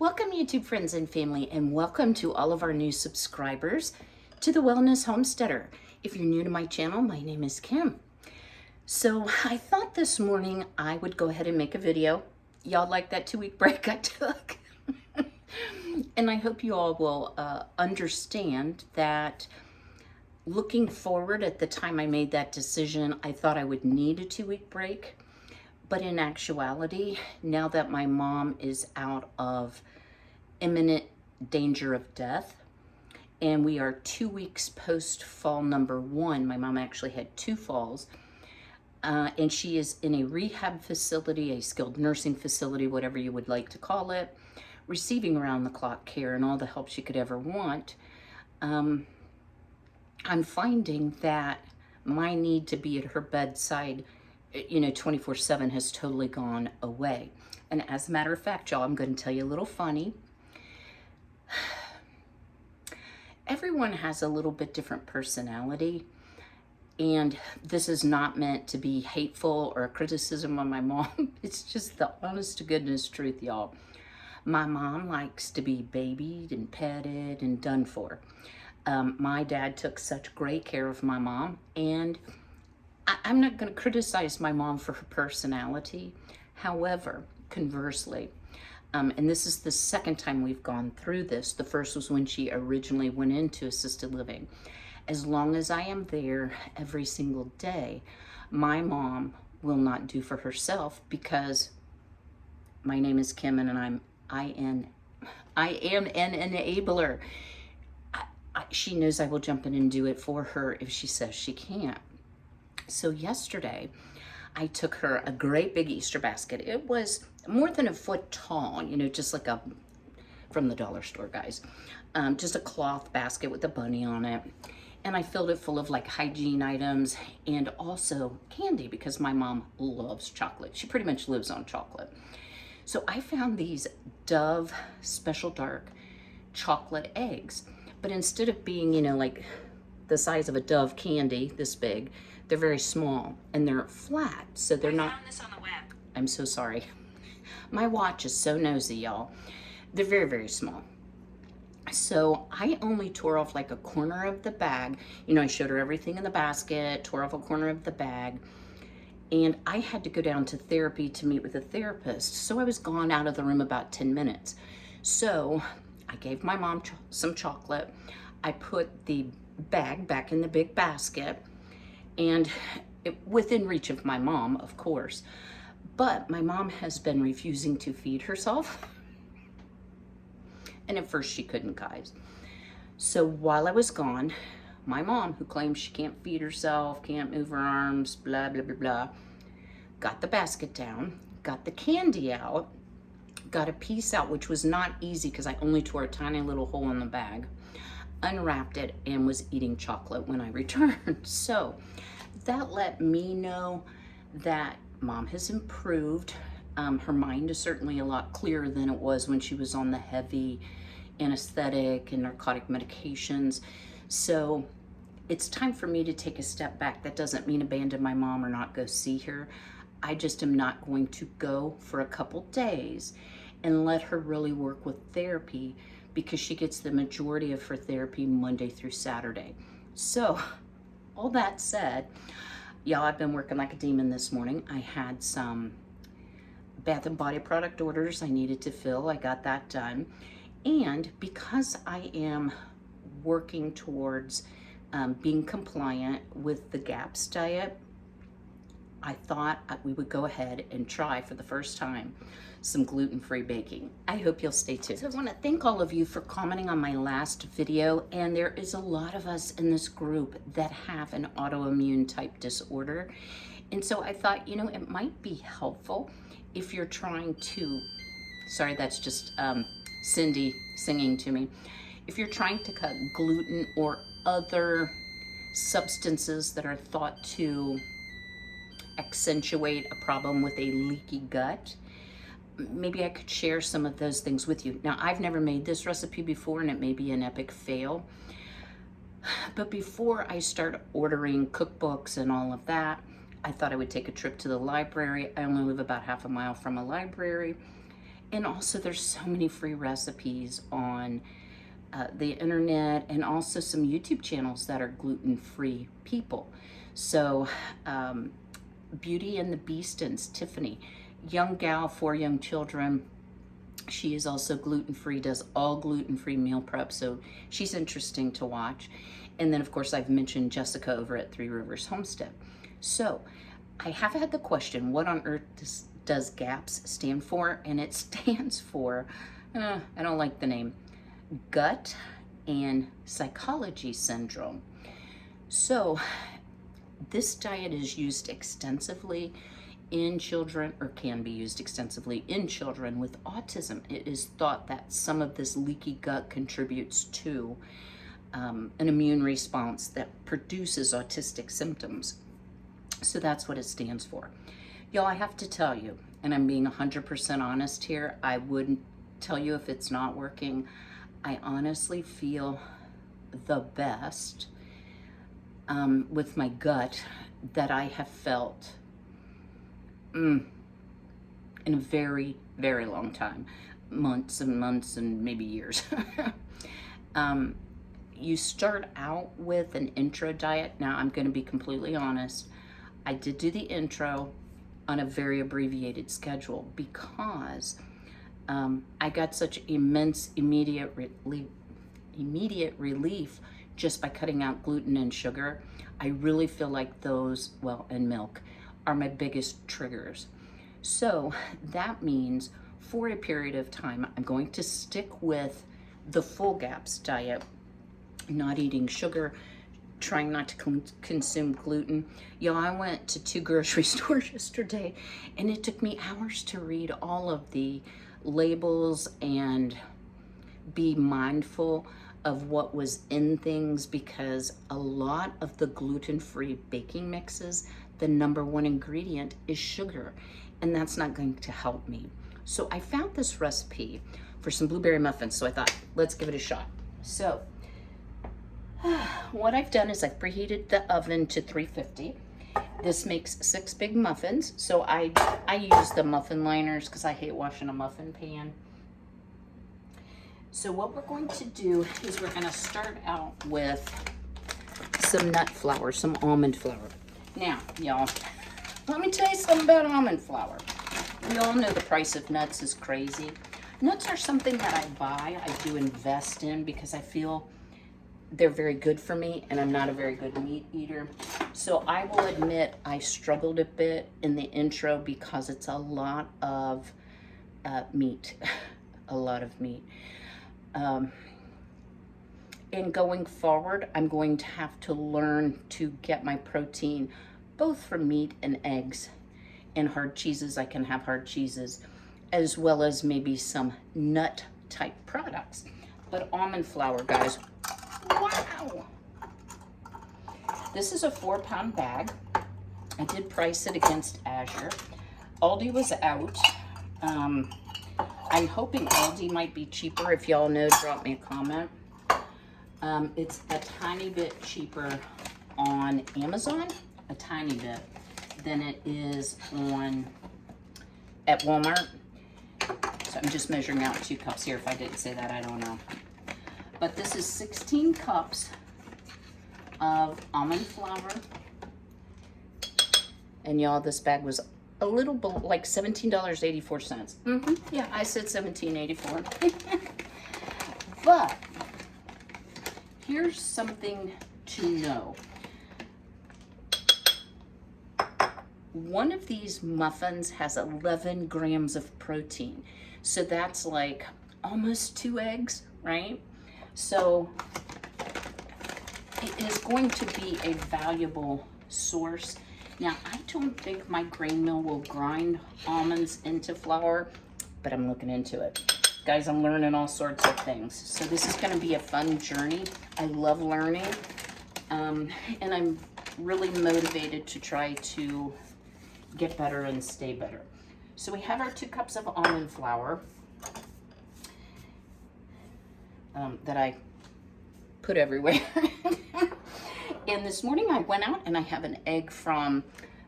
Welcome, YouTube friends and family, and welcome to all of our new subscribers to the Wellness Homesteader. If you're new to my channel, my name is Kim. So I thought this morning I would go ahead and make a video. Y'all like that 2-week break I took? And I hope you all will understand that looking forward, at the time I made that decision, I thought I would need a 2-week break. But in actuality, now that my mom is out of imminent danger of death, and we are 2 weeks post fall number 1, my mom actually had 2 falls, and she is in a rehab facility, a skilled nursing facility, whatever you would like to call it, receiving around-the-clock care and all the help she could ever want. I'm finding that my need to be at her bedside 24/7 has totally gone away. And as a matter of fact, y'all, I'm going to tell you a little funny. Everyone has a little bit different personality, and this is not meant to be hateful or a criticism on my mom. It's just the honest to goodness truth, y'all. My mom likes to be babied and petted and done for. My dad took such great care of my mom, and I'm not going to criticize my mom for her personality. However, conversely, and this is the second time we've gone through this. The first was when she originally went into assisted living. As long as I am there every single day, my mom will not do for herself, because my name is Kim and I am an enabler. She knows I will jump in and do it for her if she says she can't. So yesterday, I took her a great big Easter basket. It was more than a foot tall, just like from the dollar store, guys. Just a cloth basket with a bunny on it. And I filled it full of like hygiene items and also candy, because my mom loves chocolate. She pretty much lives on chocolate. So I found these Dove Special Dark chocolate eggs. But instead of being, like the size of a Dove candy, this big, they're very small and they're flat, so they're not. I found this on the web. I'm so sorry. My watch is so nosy, y'all. They're very, very small. So I only tore off like a corner of the bag. I showed her everything in the basket, tore off a corner of the bag, and I had to go down to therapy to meet with a therapist. So I was gone out of the room about 10 minutes. So I gave my mom some chocolate. I put the bag back in the big basket, and within reach of my mom, of course. But my mom has been refusing to feed herself. And at first she couldn't, guys. So while I was gone, my mom, who claims she can't feed herself, can't move her arms, blah, blah, blah, blah, got the basket down, got the candy out, got a piece out, which was not easy because I only tore a tiny little hole in the bag, unwrapped it, and was eating chocolate when I returned. So that let me know that mom has improved. Her mind is certainly a lot clearer than it was when she was on the heavy anesthetic and narcotic medications. So it's time for me to take a step back. That doesn't mean abandon my mom or not go see her. I just am not going to go for a couple days and let her really work with therapy, because she gets the majority of her therapy Monday through Saturday. So all that said, y'all, I've been working like a demon this morning. I had some Bath and Body product orders I needed to fill. I got that done. And because I am working towards being compliant with the GAPS diet, I thought we would go ahead and try for the first time some gluten-free baking. I hope you'll stay tuned. So I want to thank all of you for commenting on my last video, and there is a lot of us in this group that have an autoimmune type disorder. And so I thought, it might be helpful if you're trying to, sorry, that's just Cindy singing to me. If you're trying to cut gluten or other substances that are thought to accentuate a problem with a leaky gut, maybe I could share some of those things with you. Now, I've never made this recipe before, and it may be an epic fail. But before I start ordering cookbooks and all of that, I thought I would take a trip to the library. I only live about half a mile from a library. And also there's so many free recipes on the internet, and also some YouTube channels that are gluten-free people. So Beauty and the Beastins, Tiffany, young gal, 4 young children. She is also gluten-free, does all gluten-free meal prep, so she's interesting to watch. And then, of course, I've mentioned Jessica over at Three Rivers Homestead. So I have had the question, what on earth does GAPS stand for? And it stands for, I don't like the name, Gut and Psychology Syndrome. So this diet is used extensively in children, or can be used extensively in children with autism. It is thought that some of this leaky gut contributes to an immune response that produces autistic symptoms. So that's what it stands for. Y'all, I have to tell you, and I'm being 100% honest here, I wouldn't tell you if it's not working. I honestly feel the best with my gut that I have felt in a very, very long time. Months and months and maybe years. You start out with an intro diet. Now, I'm going to be completely honest. I did do the intro on a very abbreviated schedule because I got such immense immediate relief just by cutting out gluten and sugar. I really feel like those, well, and milk, are my biggest triggers. So that means for a period of time, I'm going to stick with the full GAPS diet, not eating sugar, trying not to consume gluten. Yo, I went to 2 grocery stores yesterday, and it took me hours to read all of the labels and be mindful of what was in things, because a lot of the gluten-free baking mixes, the #1 ingredient is sugar, and that's not going to help me. So I found this recipe for some blueberry muffins, so I thought, let's give it a shot. So what I've done is I've preheated the oven to 350. This makes 6 big muffins. So I use the muffin liners because I hate washing a muffin pan. So what we're going to do is we're going to start out with some nut flour, some almond flour. Now, y'all, let me tell you something about almond flour. We all know the price of nuts is crazy. Nuts are something that I buy, I do invest in, because I feel they're very good for me, and I'm not a very good meat eater. So I will admit I struggled a bit in the intro because it's a lot of meat, a lot of meat. And going forward, I'm going to have to learn to get my protein both from meat and eggs, and hard cheeses. I can have hard cheeses, as well as maybe some nut type products. But almond flour, guys, wow! This is a 4-pound bag. I did price it against Azure. Aldi was out. I'm hoping Aldi might be cheaper. If y'all know, drop me a comment. It's a tiny bit cheaper on Amazon, a tiny bit, than it is at Walmart. So I'm just measuring out 2 cups here. If I didn't say that, I don't know. But this is 16 cups of almond flour. And y'all, this bag was a little like $17.84. Yeah, I said $17.84. But here's something to know. One of these muffins has 11 grams of protein. So that's like almost 2 eggs, right? So it is going to be a valuable source. Now, I don't think my grain mill will grind almonds into flour, but I'm looking into it. Guys, I'm learning all sorts of things. So this is going to be a fun journey. I love learning, and I'm really motivated to try to get better and stay better. So we have our 2 cups of almond flour that I put everywhere. And this morning I went out and I have an egg from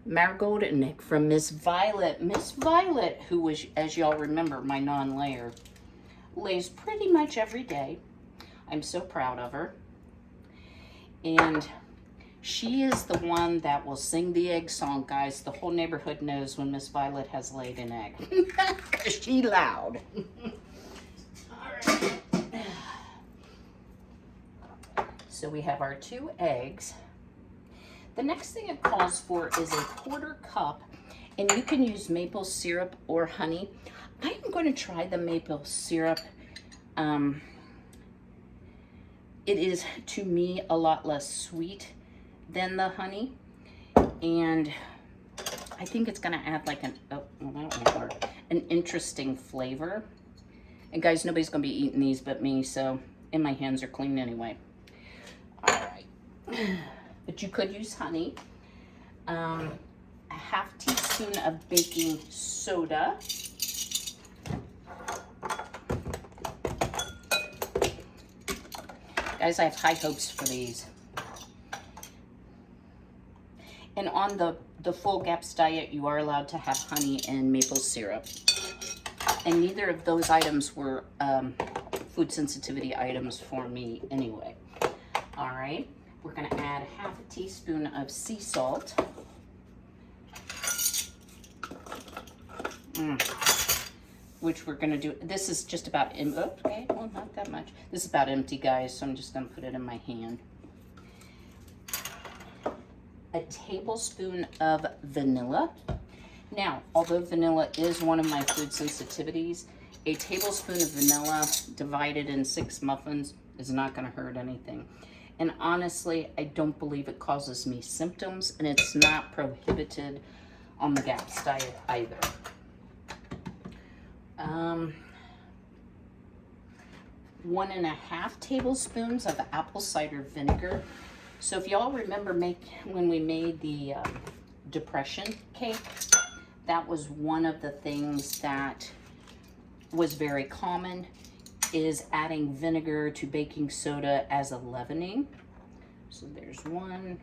Marigold and egg from Miss Violet. Miss Violet, who was, as y'all remember, my non-layer, lays pretty much every day. I'm so proud of her. And she is the one that will sing the egg song, guys. The whole neighborhood knows when Miss Violet has laid an egg. Because she loud. All right. So we have our 2 eggs. The next thing it calls for is a 1/4 cup, and you can use maple syrup or honey. I am going to try the maple syrup. It is, to me, a lot less sweet than the honey, and I think it's going to add like an interesting flavor. And guys, nobody's going to be eating these but me, so, and my hands are clean anyway. All right. But you could use honey, a 1/2 teaspoon of baking soda, guys, I have high hopes for these. And on the full GAPS diet, you are allowed to have honey and maple syrup. And neither of those items were food sensitivity items for me anyway. All right. We're going to add 1/2 teaspoon of sea salt. Which we're going to do. This is just about, okay, well, not that much. This is about empty, guys, so I'm just going to put it in my hand. A tablespoon of vanilla. Now, although vanilla is one of my food sensitivities, a tablespoon of vanilla divided in 6 muffins is not going to hurt anything. And honestly, I don't believe it causes me symptoms, and it's not prohibited on the GAPS diet either. 1.5 tablespoons of apple cider vinegar. So if y'all remember when we made the depression cake, that was one of the things that was very common, is adding vinegar to baking soda as a leavening. So there's 1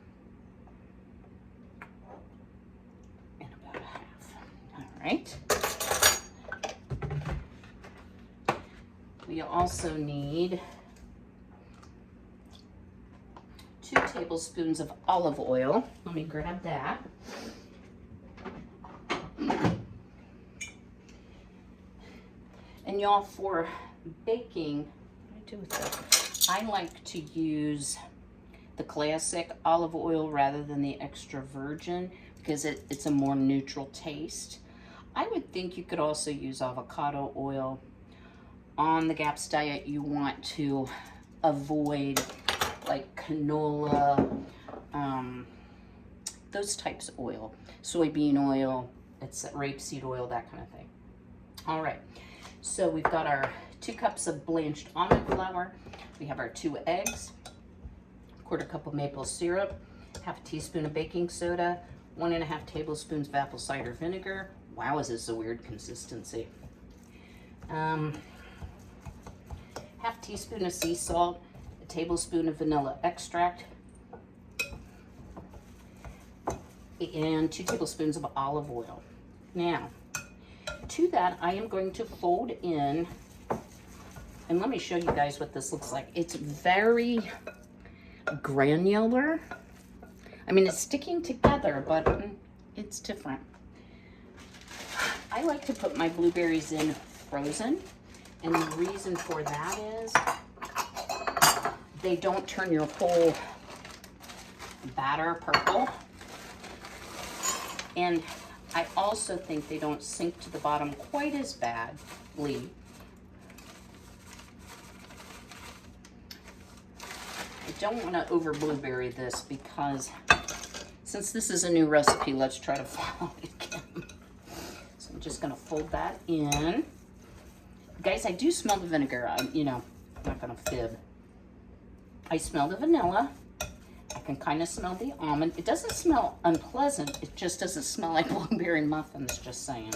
and about 1/2. All right. We also need 2 tablespoons of olive oil. Let me grab that. And y'all, for baking, what do I do with that? I like to use the classic olive oil rather than the extra virgin because it's a more neutral taste. I would think you could also use avocado oil. On the GAPS diet, you want to avoid like canola, those types of oil, soybean oil, it's rapeseed oil, that kind of thing. All right, so we've got our 2 cups of blanched almond flour. We have our 2 eggs, 1/4 cup of maple syrup, 1/2 teaspoon of baking soda, 1.5 tablespoons of apple cider vinegar. Wow, is this a weird consistency? 1/2 teaspoon of sea salt, a tablespoon of vanilla extract, and 2 tablespoons of olive oil. Now, to that, I am going to fold in, and let me show you guys what this looks like. It's very granular. I mean, it's sticking together, but it's different. I like to put my blueberries in frozen, and the reason for that is they don't turn your whole batter purple. And I also think they don't sink to the bottom quite as badly. I don't want to over blueberry this because since this is a new recipe, let's try to follow it again. So I'm just going to fold that in. Guys, I do smell the vinegar. I'm not going to fib. I smell the vanilla. I can kind of smell the almond. It doesn't smell unpleasant. It just doesn't smell like blueberry muffins, just saying.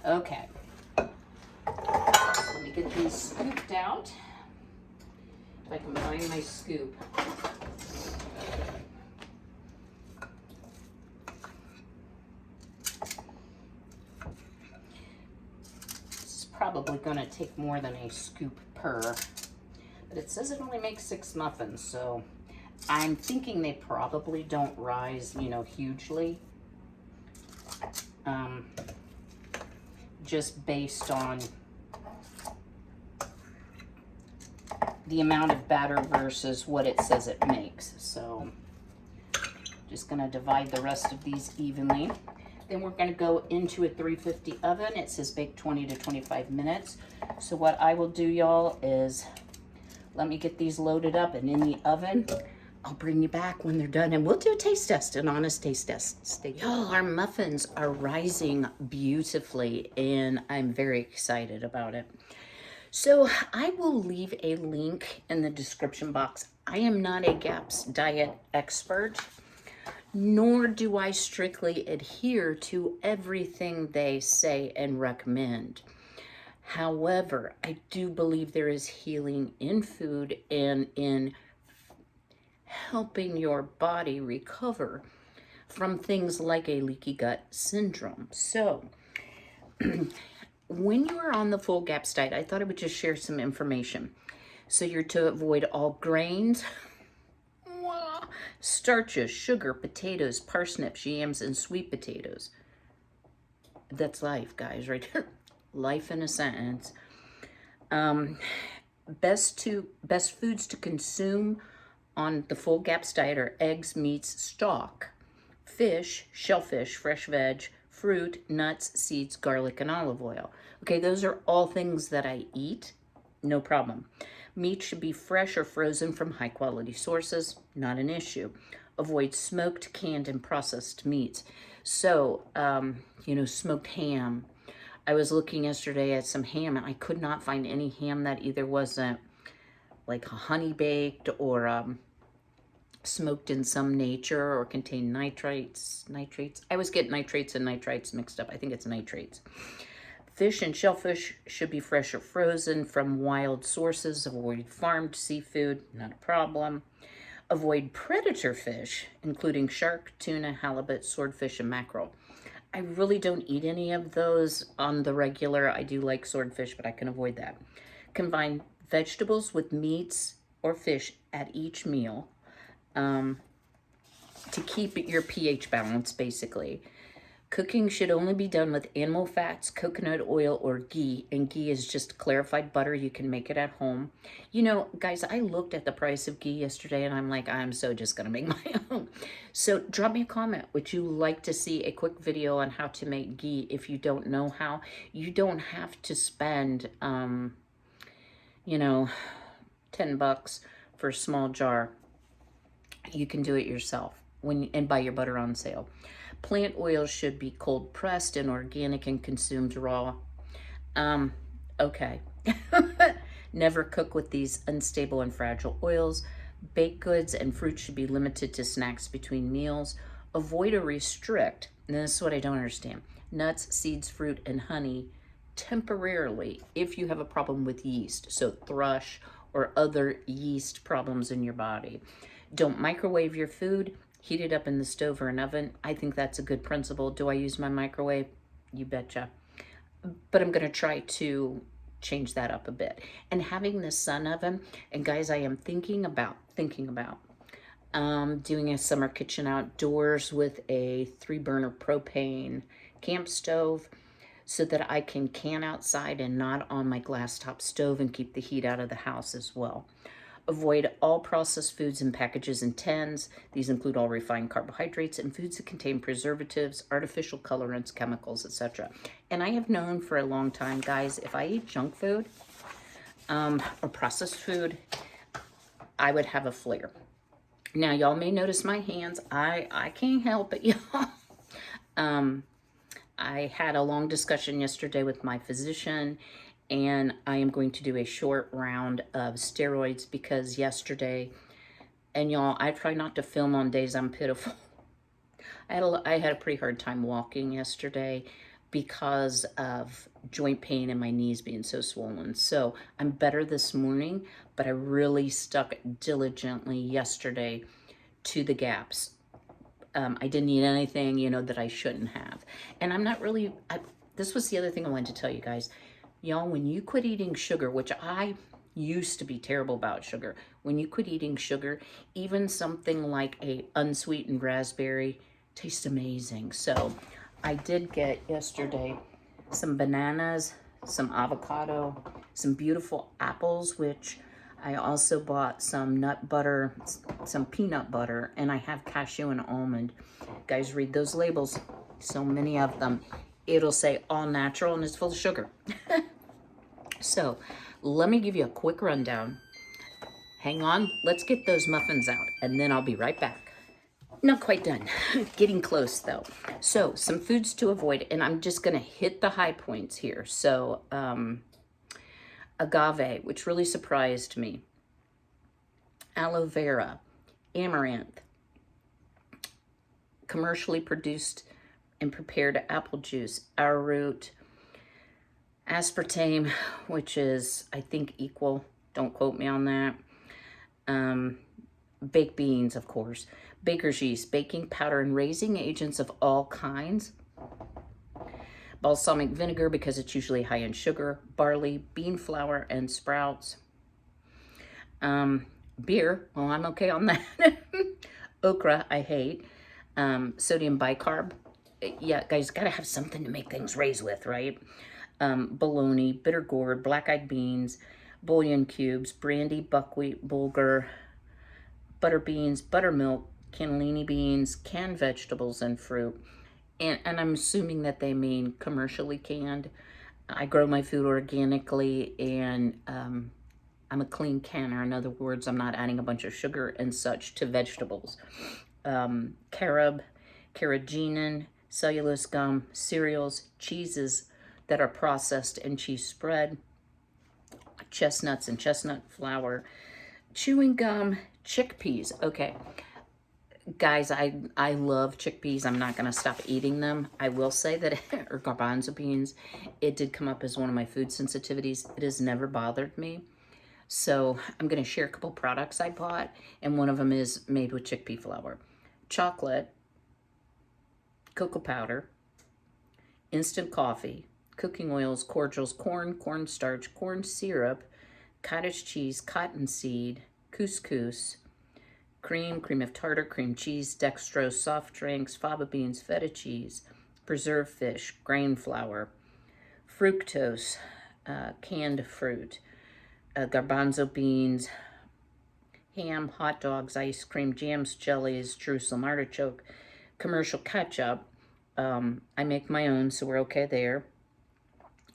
Okay. So let me get these scooped out. If I can find my scoop. probably going to take more than a scoop per. But it says it only makes 6 muffins, so I'm thinking they probably don't rise, you know, hugely. Just based on the amount of batter versus what it says it makes. So just gonna divide the rest of these evenly. Then we're gonna go into a 350 oven. It says bake 20 to 25 minutes. So what I will do, y'all, is let me get these loaded up and in the oven. I'll bring you back when they're done and we'll do a taste test, an honest taste test. Y'all, our muffins are rising beautifully and I'm very excited about it. So I will leave a link in the description box. I am not a GAPS diet expert, nor do I strictly adhere to everything they say and recommend. However, I do believe there is healing in food and in helping your body recover from things like a leaky gut syndrome. So when you are on the full GAPS diet, I thought I would just share some information. So you're to avoid all grains, starches, sugar, potatoes, parsnips, yams, and sweet potatoes. That's life, guys, right there. Life in a sentence. Best foods to consume on the full GAPS diet are eggs, meats, stock, fish, shellfish, fresh veg, fruit, nuts, seeds, garlic, and olive oil. Okay, those are all things that I eat, no problem. Meat should be fresh or frozen from high quality sources, not an issue. Avoid smoked, canned, and processed meats. So, you know, smoked ham. I was looking yesterday at some ham and I could not find any ham that either wasn't like honey baked or smoked in some nature or contained nitrates. I always get nitrates and nitrites mixed up. I think it's nitrates. Fish and shellfish should be fresh or frozen from wild sources. Avoid farmed seafood, not a problem. Avoid predator fish, including shark, tuna, halibut, swordfish, and mackerel. I really don't eat any of those on the regular. I do like swordfish, but I can avoid that. Combine vegetables with meats or fish at each meal to keep your pH balance, basically. Cooking should only be done with animal fats, coconut oil, or ghee. And ghee is just clarified butter. You can make it at home. You know, guys, I looked at the price of ghee yesterday and I'm like, I'm so just going to make my own. So drop me a comment. Would you like to see a quick video on how to make ghee if you don't know how? You don't have to spend, you know, $10 for a small jar. You can do it yourself and buy your butter on sale. Plant oils should be cold pressed and organic and consumed raw. Okay. Never cook with these unstable and fragile oils. Baked goods and fruit should be limited to snacks between meals. Avoid or restrict, and this is what I don't understand, nuts, seeds, fruit, and honey temporarily if you have a problem with yeast, so thrush or other yeast problems in your body. Don't microwave your food. Heat it up in the stove or an oven. I think that's a good principle. Do I use my microwave? You betcha. But I'm going to try to change that up a bit. And having the sun oven, and guys, I am thinking about doing a summer kitchen outdoors with a 3-burner propane camp stove so that I can outside and not on my glass top stove and keep the heat out of the house as well. Avoid all processed foods in packages and tins. These include all refined carbohydrates and foods that contain preservatives, artificial colorants, chemicals, etc. And I have known for a long time, guys, if I eat junk food or processed food, I would have a flare. Now, y'all may notice my hands. I can't help it, y'all. I had a long discussion yesterday with my physician, and I am going to do a short round of steroids because yesterday, and y'all, I try not to film on days I'm pitiful. I had a pretty hard time walking yesterday because of joint pain and my knees being so swollen. So I'm better this morning, but I really stuck diligently yesterday to the GAPS. I didn't eat anything, you know, that I shouldn't have. And I'm not really, this was the other thing I wanted to tell you guys. Y'all, when you quit eating sugar, which I used to be terrible about sugar, when you quit eating sugar, even something like a unsweetened raspberry tastes amazing. So I did get yesterday some bananas, some avocado, some beautiful apples, which I also bought some nut butter, some peanut butter, and I have cashew and almond. Guys, read those labels. So many of them. It'll say all natural and it's full of sugar. So let me give you a quick rundown. Hang on, let's get those muffins out and then I'll be right back. Not quite done, getting close though. So some foods to avoid, and I'm just gonna hit the high points here. So agave, which really surprised me. Aloe vera, amaranth, commercially produced and prepared apple juice, arrowroot, aspartame, which is, I think, equal. Don't quote me on that. Baked beans, of course. Baker's yeast, baking powder, and raising agents of all kinds. Balsamic vinegar, because it's usually high in sugar. Barley, bean flour, and sprouts. Beer, well, I'm okay on that. Okra, I hate. Sodium bicarb. Yeah, guys, gotta have something to make things raise with, right? Bologna, bitter gourd, black-eyed beans, bouillon cubes, brandy, buckwheat, bulgur, butter beans, buttermilk, cannellini beans, canned vegetables, and fruit. And I'm assuming that they mean commercially canned. I grow my food organically, and I'm a clean canner. In other words, I'm not adding a bunch of sugar and such to vegetables. Carob, carrageenan, cellulose gum, cereals, cheeses that are processed, and cheese spread, chestnuts and chestnut flour, chewing gum, chickpeas. Okay, guys, I love chickpeas. I'm not going to stop eating them. I will say that, or garbanzo beans, it did come up as one of my food sensitivities. It has never bothered me. So I'm going to share a couple products I bought, and one of them is made with chickpea flour. Chocolate, cocoa powder, instant coffee, cooking oils, cordials, cornstarch, corn syrup, cottage cheese, cottonseed, couscous, cream of tartar, cream cheese, dextrose, soft drinks, fava beans, feta cheese, preserved fish, grain flour, fructose, canned fruit, garbanzo beans, ham, hot dogs, ice cream, jams, jellies, Jerusalem artichoke, commercial ketchup. I make my own, so we're okay there.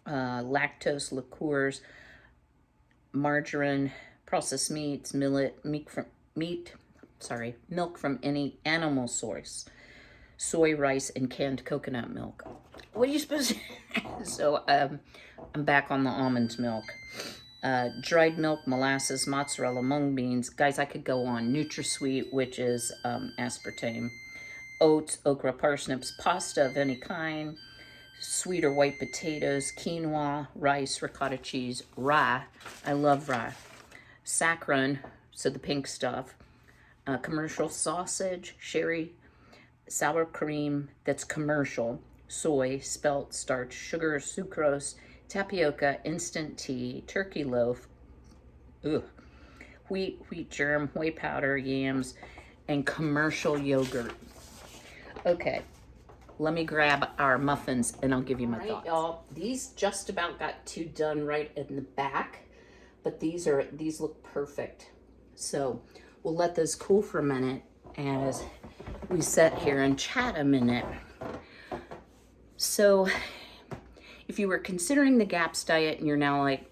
Lactose, liqueurs, margarine, processed meats, milk from any animal source, soy, rice, and canned coconut milk. What are you supposed to So I'm back on the almond milk. Dried milk, molasses, mozzarella, mung beans. Guys, I could go on. NutraSweet, which is aspartame. Oats, okra, parsnips, pasta of any kind, sweet or white potatoes, quinoa, rice, ricotta cheese, rye. I love rye. Saccharin, so the pink stuff. Commercial sausage, sherry, sour cream that's commercial, soy, spelt, starch, sugar, sucrose, tapioca, instant tea, turkey loaf, wheat germ, whey powder, yams, and commercial yogurt. Okay, let me grab our muffins and I'll give you my thoughts. Y'all, these just about got two done right in the back, but these look perfect. So we'll let those cool for a minute as we sit here and chat a minute. So if you were considering the GAPS diet and you're now like,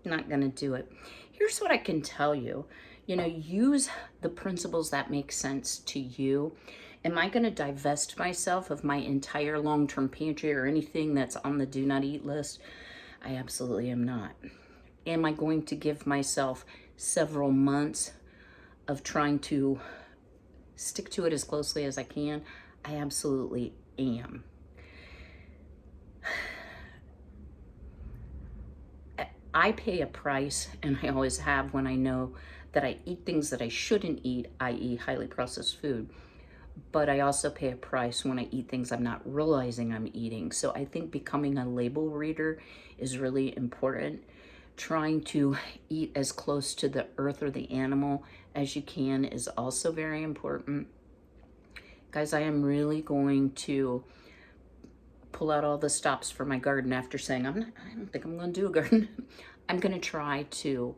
not gonna do it, here's what I can tell you. Use the principles that make sense to you. Am I going to divest myself of my entire long-term pantry or anything that's on the do not eat list? I absolutely am not. Am I going to give myself several months of trying to stick to it as closely as I can? I absolutely am. I pay a price, and I always have when I know that I eat things that I shouldn't eat, i.e. highly processed food. but I also pay a price when I eat things I'm not realizing I'm eating. So I think becoming a label reader is really important. Trying to eat as close to the earth or the animal as you can is also very important. Guys, I am really going to pull out all the stops for my garden after saying I don't think I'm going to do a garden. I'm going to try to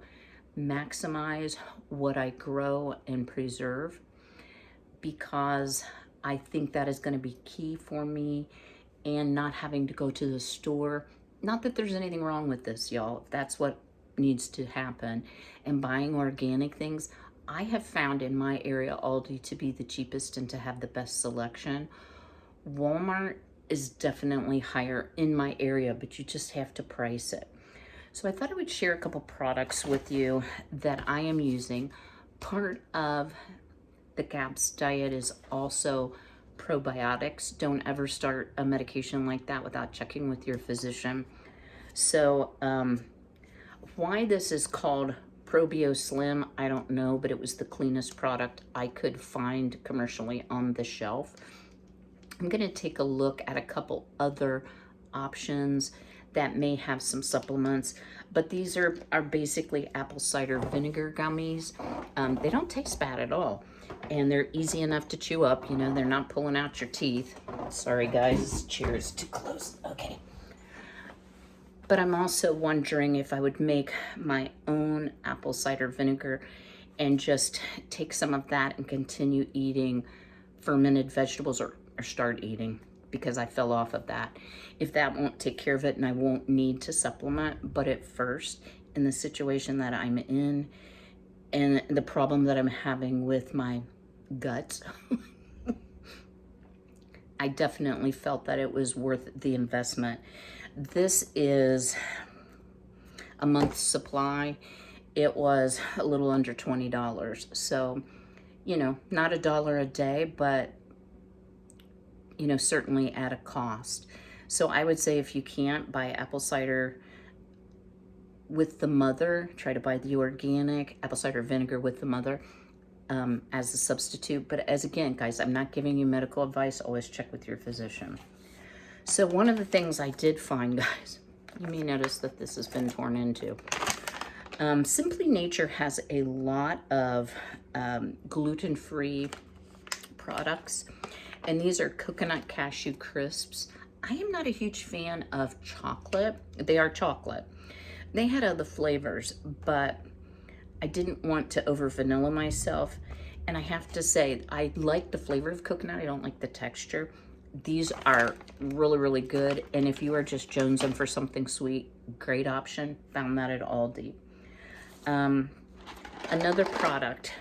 maximize what I grow and preserve, because I think that is going to be key for me, and not having to go to the store. Not that there's anything wrong with this, y'all, if that's what needs to happen. And buying organic things, I have found in my area Aldi to be the cheapest and to have the best selection. Walmart is definitely higher in my area, but you just have to price it. So I thought I would share a couple products with you that I am using. Part of the GAPS diet is also probiotics. Don't ever start a medication like that without checking with your physician. So why this is called Probio Slim, I don't know, but it was the cleanest product I could find commercially on the shelf. I'm going to take a look at a couple other options that may have some supplements, but these are basically apple cider vinegar gummies. They don't taste bad at all, and they're easy enough to chew up. You know, they're not pulling out your teeth. Sorry guys, this chair is too close. Okay. But I'm also wondering if I would make my own apple cider vinegar and just take some of that and continue eating fermented vegetables, or start eating, because I fell off of that. If that won't take care of it and I won't need to supplement, but at first, in the situation that I'm in and the problem that I'm having with my guts, I definitely felt that it was worth the investment. This is a month's supply. It was a little under $20. So, you know, not $1 a day, but you know, certainly at a cost. So I would say if you can't buy apple cider with the mother, try to buy the organic apple cider vinegar with the mother as a substitute. But as again, guys, I'm not giving you medical advice. Always check with your physician. So one of the things I did find, guys, you may notice that this has been torn into. Simply Nature has a lot of gluten-free products. And these are coconut cashew crisps. I am not a huge fan of chocolate. They are chocolate. They had other flavors, but I didn't want to over vanilla myself. And I have to say, I like the flavor of coconut. I don't like the texture. These are really, really good. And if you are just jonesing for something sweet, great option. Found that at Aldi. Another product,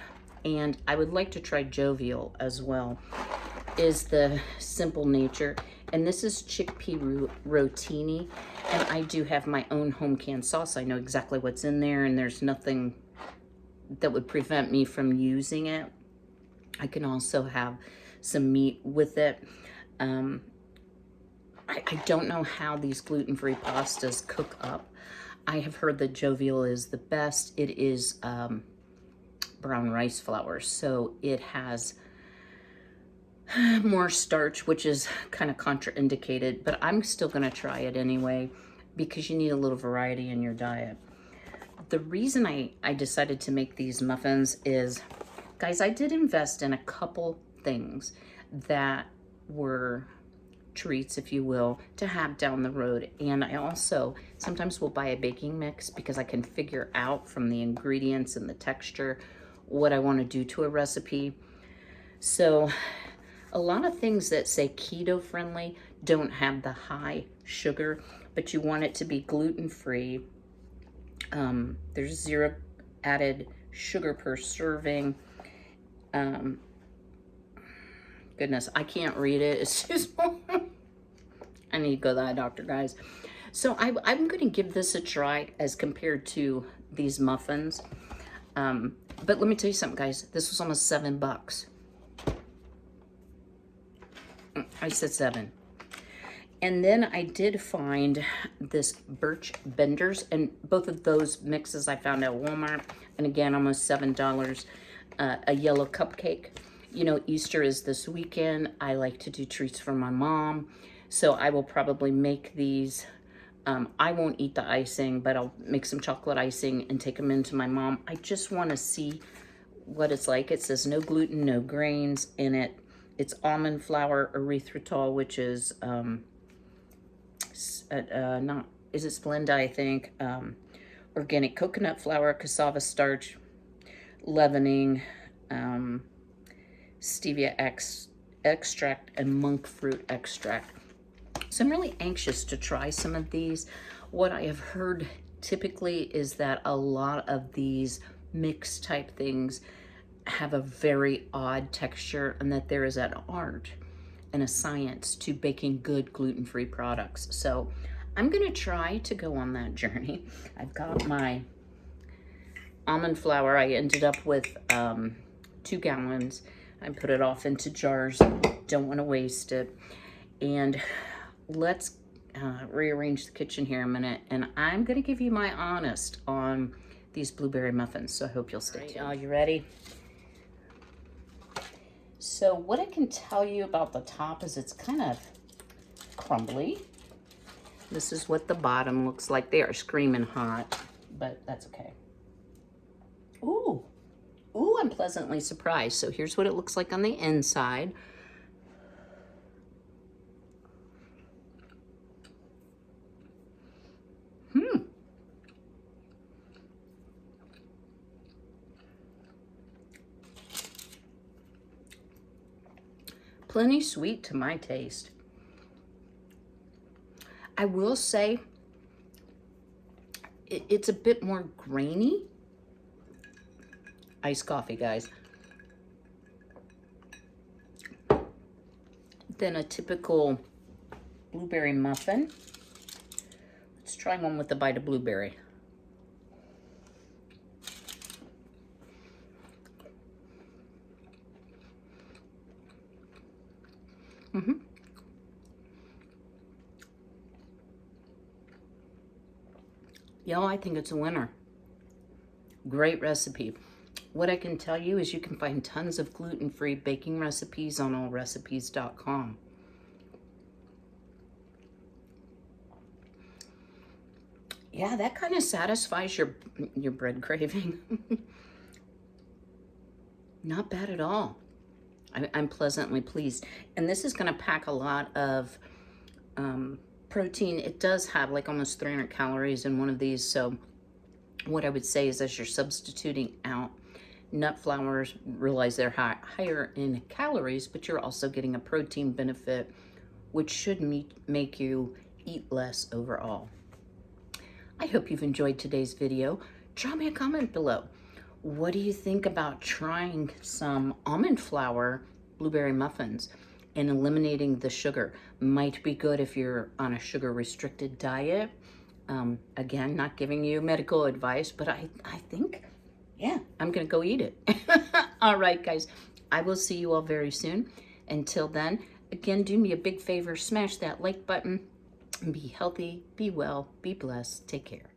and I would like to try Jovial as well, is the Simple Nature, and this is chickpea rotini, and I do have my own home canned sauce. I know exactly what's in there, and there's nothing that would prevent me from using it. I can also have some meat with it. I don't know how these gluten-free pastas cook up. I have heard that Jovial is the best. It is brown rice flour, so it has more starch, which is kind of contraindicated, but I'm still going to try it anyway, because you need a little variety in your diet. The reason I decided to make these muffins is, guys, I did invest in a couple things that were treats, if you will, to have down the road. And I also sometimes will buy a baking mix because I can figure out from the ingredients and the texture what I want to do to a recipe. So a lot of things that say keto friendly don't have the high sugar, but you want it to be gluten free. There's 0 added sugar per serving. Goodness, I can't read it. It's too small. I need to go to the eye doctor, guys. So I'm going to give this a try as compared to these muffins. But let me tell you something, guys. This was almost $7. I said 7. And then I did find this Birch Benders, and both of those mixes I found at Walmart. And again, almost $7. A yellow cupcake. You know, Easter is this weekend. I like to do treats for my mom. So I will probably make these. I won't eat the icing, but I'll make some chocolate icing and take them into my mom. I just want to see what it's like. It says no gluten, no grains in it. It's almond flour, erythritol, which is not, is it Splenda, I think. Organic coconut flour, cassava starch, leavening, stevia extract, and monk fruit extract. So I'm really anxious to try some of these. What I have heard typically is that a lot of these mix type things have a very odd texture, and that there is an art and a science to baking good gluten-free products. So I'm gonna try to go on that journey. I've got my almond flour. I ended up with 2 gallons. I put it off into jars. Don't want to waste it. And let's rearrange the kitchen here a minute, and I'm gonna give you my honest on these blueberry muffins. So I hope you'll stay tuned. Are you ready? So what I can tell you about the top is it's kind of crumbly. This is what the bottom looks like. They are screaming hot, but that's okay. Ooh, I'm pleasantly surprised. So here's what it looks like on the inside. Plenty sweet to my taste. I will say it's a bit more grainy. Iced coffee, guys. Than a typical blueberry muffin. Let's try one with a bite of blueberry. Yo, I think it's a winner. Great recipe. What I can tell you is you can find tons of gluten-free baking recipes on allrecipes.com. Yeah, that kind of satisfies your bread craving. Not bad at all. I'm pleasantly pleased. And this is going to pack a lot of protein. It does have like almost 300 calories in one of these. So what I would say is, as you're substituting out nut flours, realize they're higher in calories, but you're also getting a protein benefit, which should make you eat less overall. I hope you've enjoyed today's video. Drop me a comment below. What do you think about trying some almond flour blueberry muffins and eliminating the sugar? Might be good if you're on a sugar restricted diet. Again, not giving you medical advice, but I think, yeah, I'm gonna go eat it. All right, guys, I will see you all very soon. Until then, again, do me a big favor, smash that like button, and be healthy, be well, be blessed, take care.